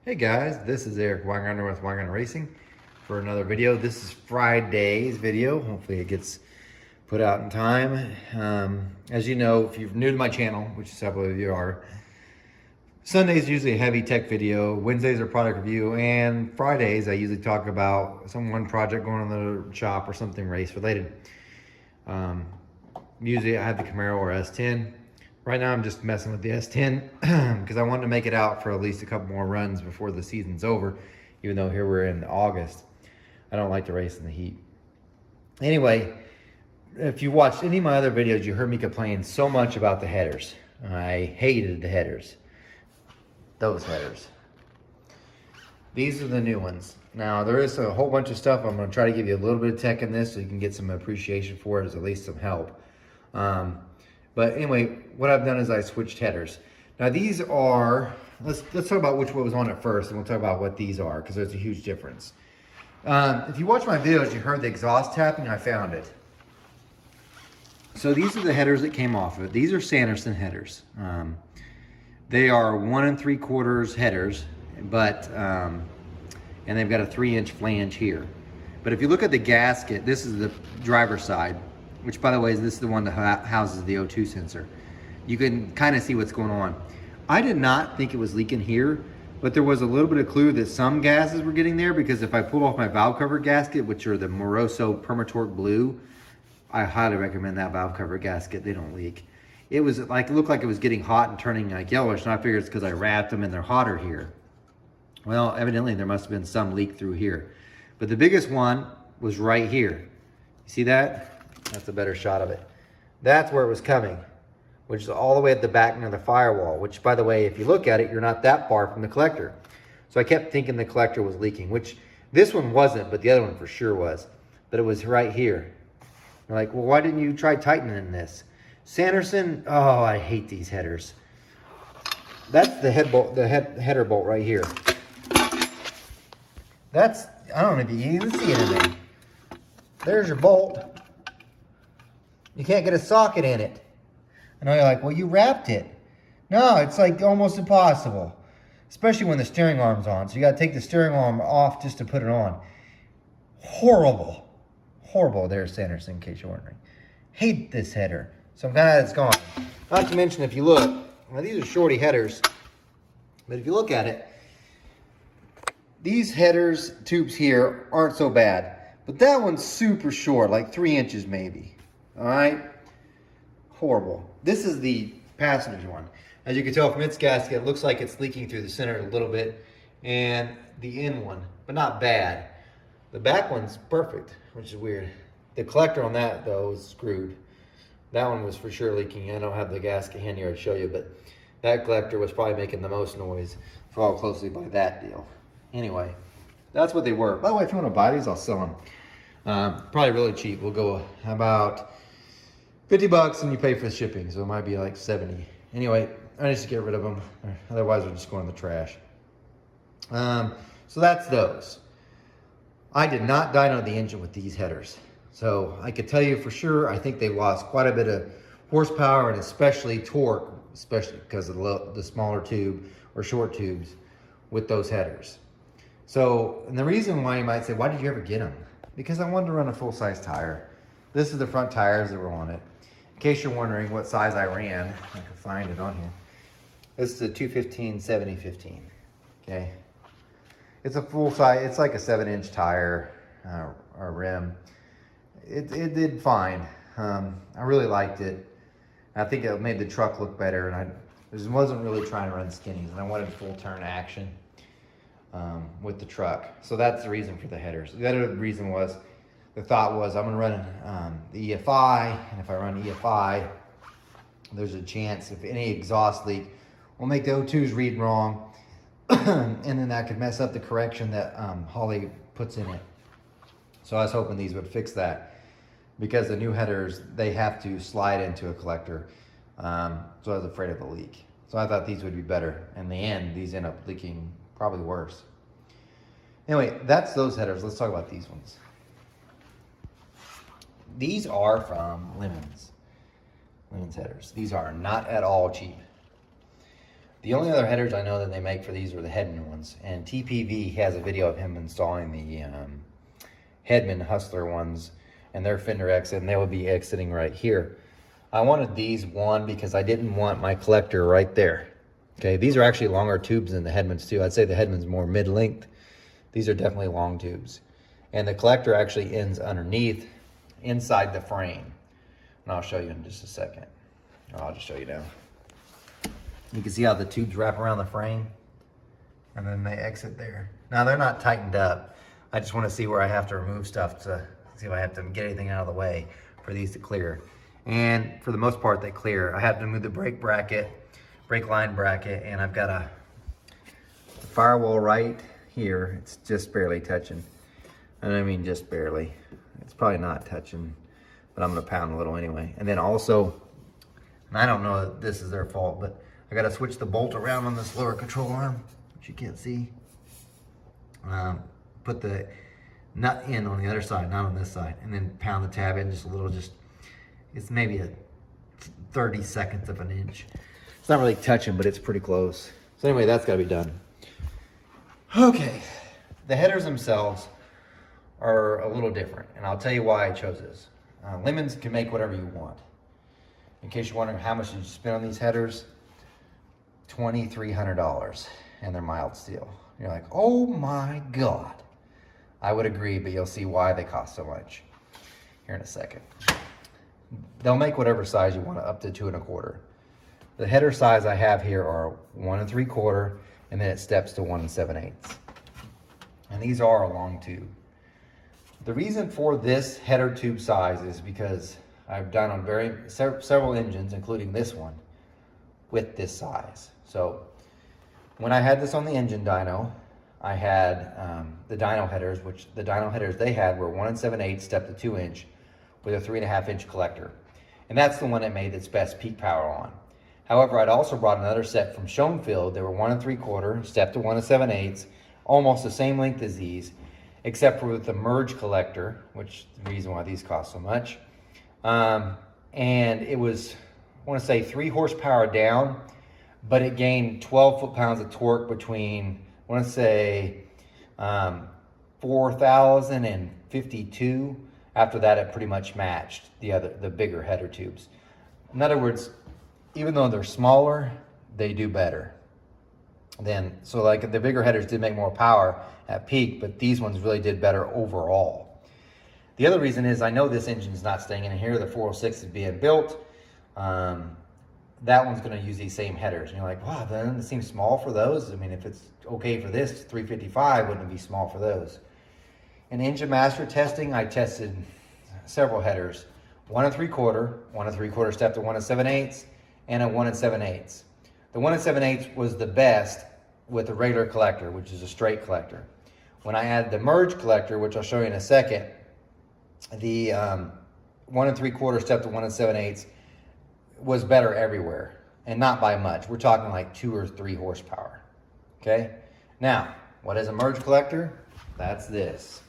Hey guys, this is Eric Weingardner with Weingardner Racing for another video. This is Friday's video. Hopefully it gets put out in time. As you know, if you're new to my channel, which several of you are, Sunday's usually a heavy tech video, Wednesdays are product review, and Fridays I usually talk about one project going on in the shop or something race related. Usually I have the Camaro or S10. Right now I'm just messing with the S10 because I wanted to make it out for at least a couple more runs before the season's over, even though here we're in August. I don't like to race in the heat. Anyway, if you watched any of my other videos, you heard me complain so much about the headers. I hated the headers. Those headers. These are the new ones. Now, there is a whole bunch of stuff. I'm going to try to give you a little bit of tech in this so you can get some appreciation for it, as at least some help. But anyway, what I've done is I switched headers. Now these are, let's talk about what was on it first, and we'll talk about what these are, because there's a huge difference. If you watch my videos, you heard the exhaust tapping. I found it. So these are the headers that came off of it. These are Sanderson headers. They are 1 3/4 headers, but and they've got a 3-inch flange here. But if you look at the gasket, this is the driver's side, which, by the way, this is the one that houses the O2 sensor. You can kind of see what's going on. I did not think it was leaking here, but there was a little bit of clue that some gases were getting there, because if I pull off my valve cover gasket, which are the Moroso Permatorque Blue, I highly recommend that valve cover gasket. They don't leak. It was like, it looked like it was getting hot and turning like yellowish, and I figured it's because I wrapped them and they're hotter here. Well, evidently there must have been some leak through here. But the biggest one was right here. You see that? That's a better shot of it. That's where it was coming, which is all the way at the back near the firewall, which, by the way, if you look at it, you're not that far from the collector. So I kept thinking the collector was leaking, which this one wasn't, but the other one for sure was. But it was right here. I'm like, well, why didn't you try tightening this? Sanderson, oh, I hate these headers. That's the header bolt right here. That's, I don't know if you can even see anything. There's your bolt. You can't get a socket in it. I know you're like, well, you wrapped it. No, it's like almost impossible, especially when the steering arm's on. So you got to take the steering arm off just to put it on. Horrible. Horrible. There's Sanderson, in case you're wondering. Hate this header. So I'm glad it's gone. Not to mention, if you look, well, these are shorty headers, but if you look at it, these headers, tubes here, aren't so bad. But that one's super short, like 3 inches maybe. All right, horrible. This is the passenger one. As you can tell from its gasket, it looks like it's leaking through the center a little bit, and the end one, but not bad. The back one's perfect, which is weird. The collector on that, though, is screwed. That one was for sure leaking. I don't have the gasket handy here to show you, but that collector was probably making the most noise. Follow closely by that deal. Anyway, that's what they were. By the way, if you want to buy these, I'll sell them. Probably really cheap. We'll go about $50 and you pay for the shipping, so it might be like 70. Anyway, I need to get rid of them, otherwise they're just going in the trash. So that's those. I did not dyno the engine with these headers, so I could tell you for sure, I think they lost quite a bit of horsepower and especially torque, especially because of the smaller tube or short tubes with those headers. So, and the reason why you might say, why did you ever get them? Because I wanted to run a full-size tire. This is the front tires that were on it. In case you're wondering what size I ran, I can find it on here. This is a 215/70/15, okay? It's a full size, it's like a 7-inch tire or rim. It did fine. I really liked it. I think it made the truck look better, and I just wasn't really trying to run skinnies, and I wanted full turn action with the truck. So that's the reason for the headers. The other reason was, the thought was, I'm gonna run the EFI, and if I run EFI, there's a chance if any exhaust leak will make the O2s read wrong, and then that could mess up the correction that Holly puts in it. So I was hoping these would fix that, because the new headers, they have to slide into a collector. So I was afraid of a leak. So I thought these would be better. In the end, these end up leaking probably worse. Anyway, that's those headers. Let's talk about these ones. These are from Lemons headers. These are not at all cheap. The only other headers I know that they make for these are the Hedman ones. And TPV has a video of him installing the Hedman Hustler ones and their fender exit, and they will be exiting right here. I wanted these one because I didn't want my collector right there. Okay, these are actually longer tubes than the Hedmans too. I'd say the Hedman's more mid-length. These are definitely long tubes. And the collector actually ends underneath, inside the frame. And I'll show you in just a second. I'll just show you now. You can see how the tubes wrap around the frame and then they exit there. Now they're not tightened up. I just want to see where I have to remove stuff to see if I have to get anything out of the way for these to clear. And for the most part, they clear. I have to move the brake line bracket, and I've got a firewall right here. It's just barely touching. And I mean just barely. It's probably not touching, but I'm gonna pound a little anyway. And then also, and I don't know that this is their fault, but I gotta switch the bolt around on this lower control arm, which you can't see. Put the nut in on the other side, not on this side, and then pound the tab in just a little, it's maybe a 30/2 of an inch. It's not really touching, but it's pretty close. So anyway, that's gotta be done. Okay, the headers themselves are a little different, and I'll tell you why I chose this. Lemons can make whatever you want. In case you're wondering how much did you spend on these headers, $2,300, and they're mild steel. You're like, oh my God. I would agree, but you'll see why they cost so much here in a second. They'll make whatever size you want, up to 2 1/4. The header size I have here are 1 3/4, and then it steps to 1 7/8. And these are a long tube. The reason for this header tube size is because I've done on several engines, including this one, with this size. So when I had this on the engine dyno, I had the dyno headers, which the dyno headers they had were 1 7/8 step to 2 inch with a 3.5 inch collector. And that's the one that made its best peak power on. However, I'd also brought another set from Schoenfield. They were 1 3/4 step to 1 7/8, almost the same length as these, except for with the merge collector, which is the reason why these cost so much. And it was, I want to say 3 horsepower down, but it gained 12 foot-pounds of torque between, I want to say 4,000 and 52. After that, it pretty much matched the bigger header tubes. In other words, even though they're smaller, they do better. So like the bigger headers did make more power at peak, but these ones really did better overall. The other reason is I know this engine is not staying in here. The 406 is being built. That one's going to use these same headers. And you're like, wow, then it seems small for those. I mean, if it's okay for this 355, wouldn't it be small for those? In engine master testing, I tested several headers. 1 3/4, 1 3/4 step to 1 7/8, and a 1 7/8. The 1 7/8 was the best with the regular collector, which is a straight collector. When I added the merge collector, which I'll show you in a second, the 1 3/4 step to 1 7/8 was better everywhere, and not by much. We're talking like 2 or 3 horsepower. Okay. Now, what is a merge collector? That's this.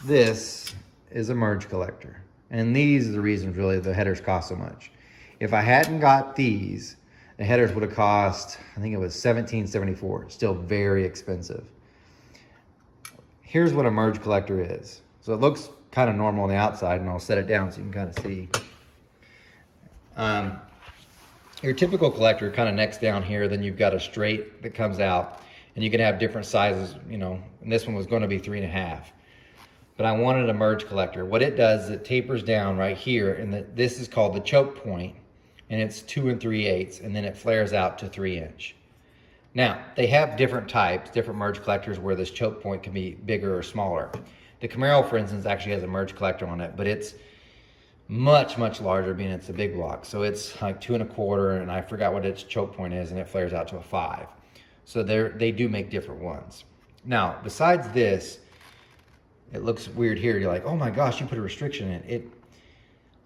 This is a merge collector, and these are the reasons really the headers cost so much. If I hadn't got these, the headers would have cost, I think it was $17.74. Still very expensive. Here's what a merge collector is. So it looks kind of normal on the outside, and I'll set it down so you can kind of see. Your typical collector kind of necks down here, then you've got a straight that comes out, and you can have different sizes, you know, and this one was going to be 3.5. But I wanted a merge collector. What it does is it tapers down right here, and this is called the choke point, and it's 2 3/8, and then it flares out to 3 inch. Now, they have different types, different merge collectors where this choke point can be bigger or smaller. The Camaro, for instance, actually has a merge collector on it, but it's much, much larger, being it's a big block. So it's like 2 1/4, and I forgot what its choke point is, and it flares out to a 5. So they do make different ones. Now, besides this, it looks weird here. You're like, oh my gosh, you put a restriction in it.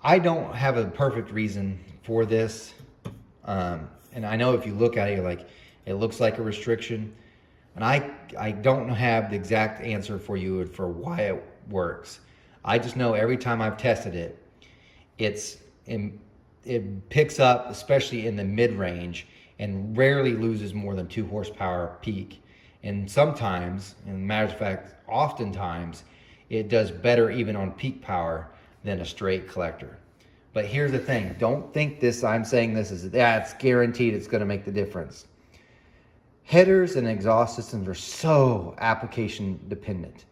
I don't have a perfect reason for this. And I know if you look at it, you're like, it looks like a restriction. And I don't have the exact answer for you for why it works. I just know every time I've tested it, it picks up, especially in the mid-range, and rarely loses more than 2 horsepower peak. And sometimes, and matter of fact, oftentimes, it does better even on peak power than a straight collector. But here's the thing, don't think this, I'm saying this is, it's guaranteed it's gonna make the difference. Headers and exhaust systems are so application dependent.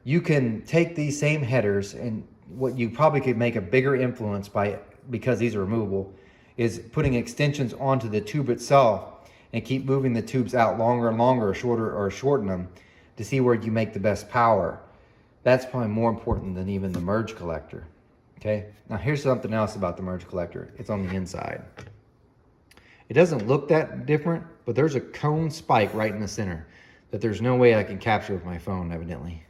You can take these same headers, and what you probably could make a bigger influence by, because these are removable, is putting extensions onto the tube itself and keep moving the tubes out longer and longer, or shorter, or shorten them to see where you make the best power. That's probably more important than even the merge collector. Okay, now here's something else about the merge collector. It's on the inside. It doesn't look that different, but there's a cone spike right in the center that there's no way I can capture with my phone, evidently.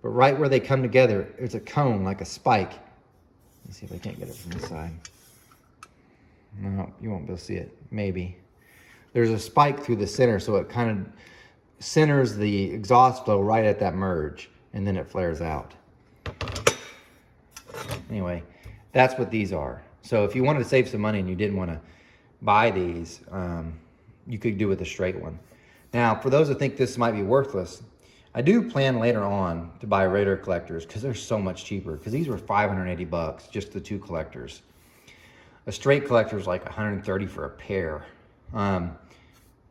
But right where they come together, there's a cone, like a spike. Let's see if I can't get it from this side. No, you won't be able to see it, maybe. There's a spike through the center, so it kind of centers the exhaust flow right at that merge, and then it flares out. Anyway, that's what these are. So if you wanted to save some money and you didn't want to buy these, you could do with a straight one. Now, for those that think this might be worthless, I do plan later on to buy radar collectors because they're so much cheaper, because these were $580, just the 2 collectors. A straight collector is like $130 for a pair.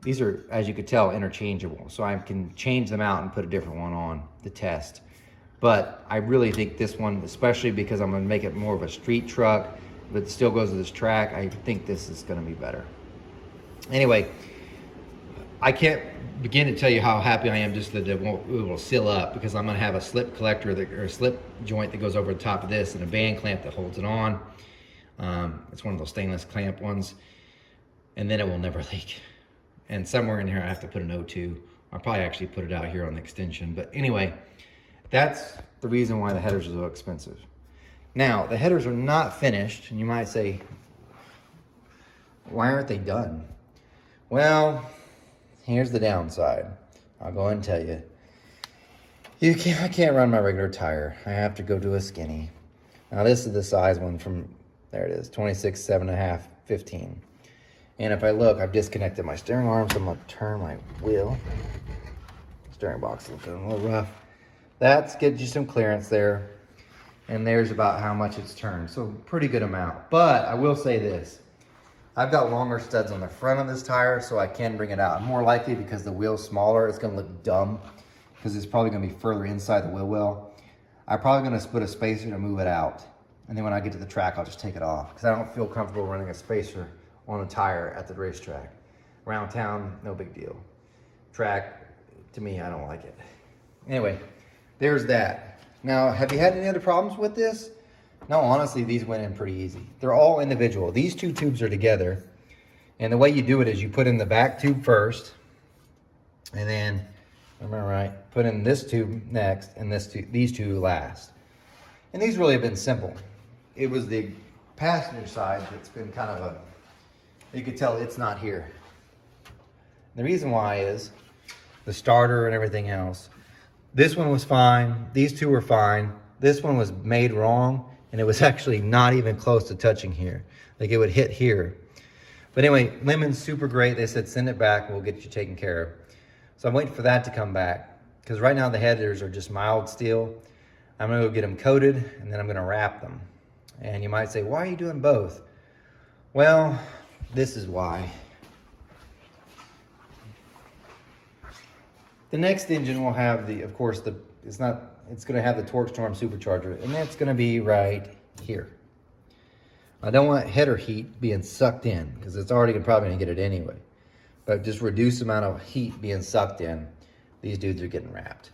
These are, as you could tell, interchangeable, so I can change them out and put a different one on to test. But I really think this one, especially because I'm going to make it more of a street truck, but it still goes to this track, I think this is going to be better. Anyway, I can't begin to tell you how happy I am just that it will seal up, because I'm going to have a slip collector or a slip joint that goes over the top of this, and a band clamp that holds it on. It's one of those stainless clamp ones, and then it will never leak. And somewhere in here I have to put an O2. I'll probably actually put it out here on the extension. But anyway, that's the reason why the headers are so expensive. Now, the headers are not finished, and you might say, why aren't they done? Well, here's the downside. I'll go ahead and tell you. I can't run my regular tire. I have to go to a skinny. Now, this is the size one from, there it is, 26, 7.5, 15. And if I look, I've disconnected my steering arm, so I'm gonna turn my wheel. Steering box is looking a little rough. That gives you some clearance there. And there's about how much it's turned. So pretty good amount. But I will say this. I've got longer studs on the front of this tire, so I can bring it out. More likely, because the wheel's smaller, it's gonna look dumb, because it's probably gonna be further inside the wheel well. I'm probably gonna put a spacer to move it out. And then when I get to the track, I'll just take it off, because I don't feel comfortable running a spacer on a tire at the racetrack. Around town, no big deal. Track, to me, I don't like it. Anyway, there's that. Now, have you had any other problems with this? No, honestly, these went in pretty easy. They're all individual. These 2 tubes are together. And the way you do it is you put in the back tube first, and then, am I right, put in this tube next, and these 2 last. And these really have been simple. It was the passenger side that's been kind of a, you could tell it's not here. The reason why is the starter and everything else. This one was fine. These 2 were fine. This one was made wrong, and it was actually not even close to touching here. Like, it would hit here. But anyway, Lemon's super great. They said, send it back, we'll get you taken care of. So I'm waiting for that to come back, because right now the headers are just mild steel. I'm gonna go get them coated, and then I'm gonna wrap them. And you might say, why are you doing both? Well, this is why. The next engine will have the, of course, it's gonna have the Torque Storm supercharger, and that's gonna be right here. I don't want header heat being sucked in, because it's already probably gonna get it anyway. But just reduce the amount of heat being sucked in, these dudes are getting wrapped.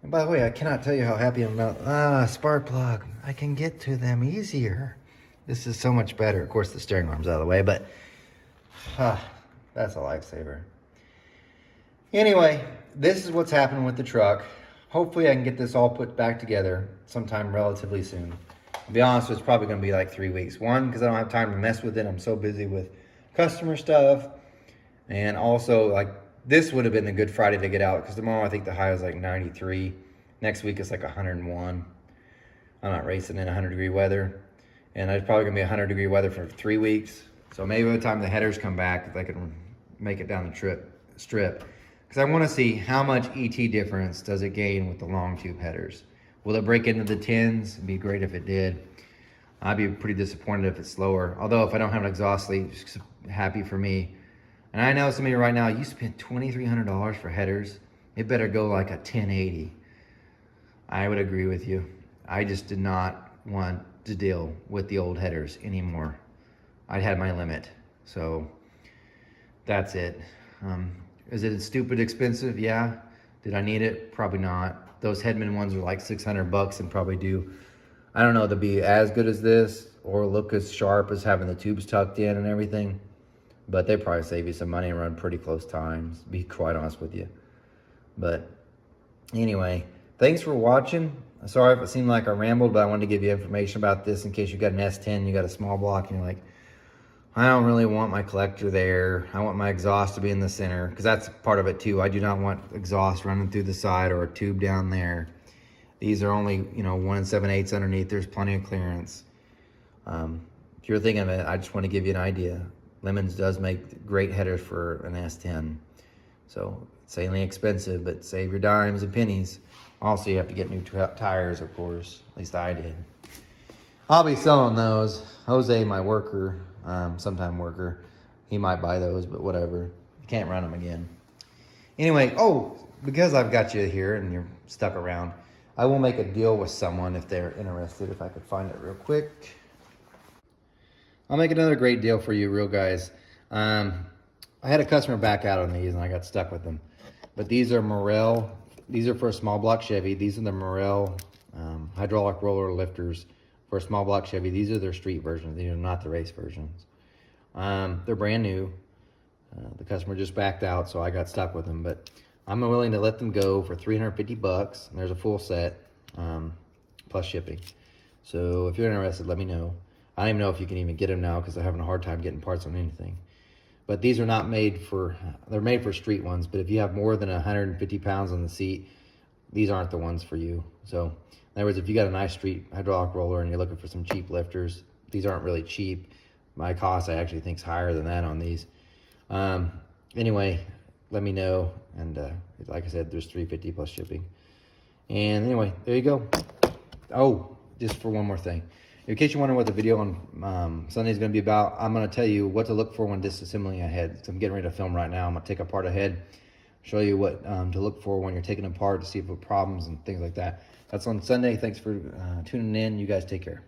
And by the way, I cannot tell you how happy I'm about, spark plug. I can get to them easier. This is so much better. Of course, the steering arm's out of the way, but that's a lifesaver. Anyway, this is what's happening with the truck. Hopefully I can get this all put back together sometime relatively soon. To be honest, it's probably gonna be like 3 weeks. One, because I don't have time to mess with it. I'm so busy with customer stuff. And also, like, this would have been a good Friday to get out, because tomorrow I think the high is like 93. Next week it's like 101. I'm not racing in 100-degree weather. And it's probably gonna be 100-degree weather for 3 weeks. So maybe by the time the headers come back, they can make it down the strip. Because I want to see how much ET difference does it gain with the long tube headers. Will it break into the 10s? It'd be great if it did. I'd be pretty disappointed if it's slower. Although if I don't have an exhaust leak, it's happy for me. And I know some of you right now, you spent $2,300 for headers. It better go like a 1080. I would agree with you. I just did not want to deal with the old headers anymore. I had my limit. So that's it. Is it stupid expensive? Yeah. Did I need it? Probably not. Those Hedman ones are like 600 bucks and probably do, I don't know, they'll be as good as this or look as sharp as having the tubes tucked in and everything. But they probably save you some money and run pretty close times, to be quite honest with you. But anyway, thanks for watching. Sorry if it seemed like I rambled, but I wanted to give you information about this in case you got an S10, you got a small block, and you're like, I don't really want my collector there. I want my exhaust to be in the center, because that's part of it too. I do not want exhaust running through the side or a tube down there. These are only, 1 7/8 underneath. There's plenty of clearance. If you're thinking of it, I just want to give you an idea. Lemons does make great headers for an S10. So it's insanely expensive, but save your dimes and pennies. Also, you have to get new tires, of course. At least I did. I'll be selling those. Jose, my worker, sometime worker, he might buy those, but whatever. You can't run them again. Anyway, because I've got you here and you're stuck around, I will make a deal with someone if they're interested, if I could find it real quick. I'll make another great deal for you, real guys. I had a customer back out on these and I got stuck with them. But these are Morel. These are for a small block Chevy. These are the Morel hydraulic roller lifters for a small block Chevy. These are their street versions. These are not the race versions. They're brand new. The customer just backed out, so I got stuck with them. But I'm willing to let them go for 350 bucks. And there's a full set plus shipping. So if you're interested, let me know. I don't even know if you can even get them now because they're having a hard time getting parts on anything. But these are not made for, they're made for street ones. But if you have more than 150 pounds on the seat, these aren't the ones for you. So in other words, if you got a nice street hydraulic roller and you're looking for some cheap lifters, these aren't really cheap. My cost, I actually think, is higher than that on these. Anyway, let me know. And like I said, there's $350 plus shipping. And anyway, there you go. Oh, just for one more thing. In case you're wondering what the video on Sunday is going to be about, I'm going to tell you what to look for when disassembling a head. So I'm getting ready to film right now. I'm going to take apart a head, show you what to look for when you're taking it apart to see if there are problems and things like that. That's on Sunday. Thanks for tuning in. You guys take care.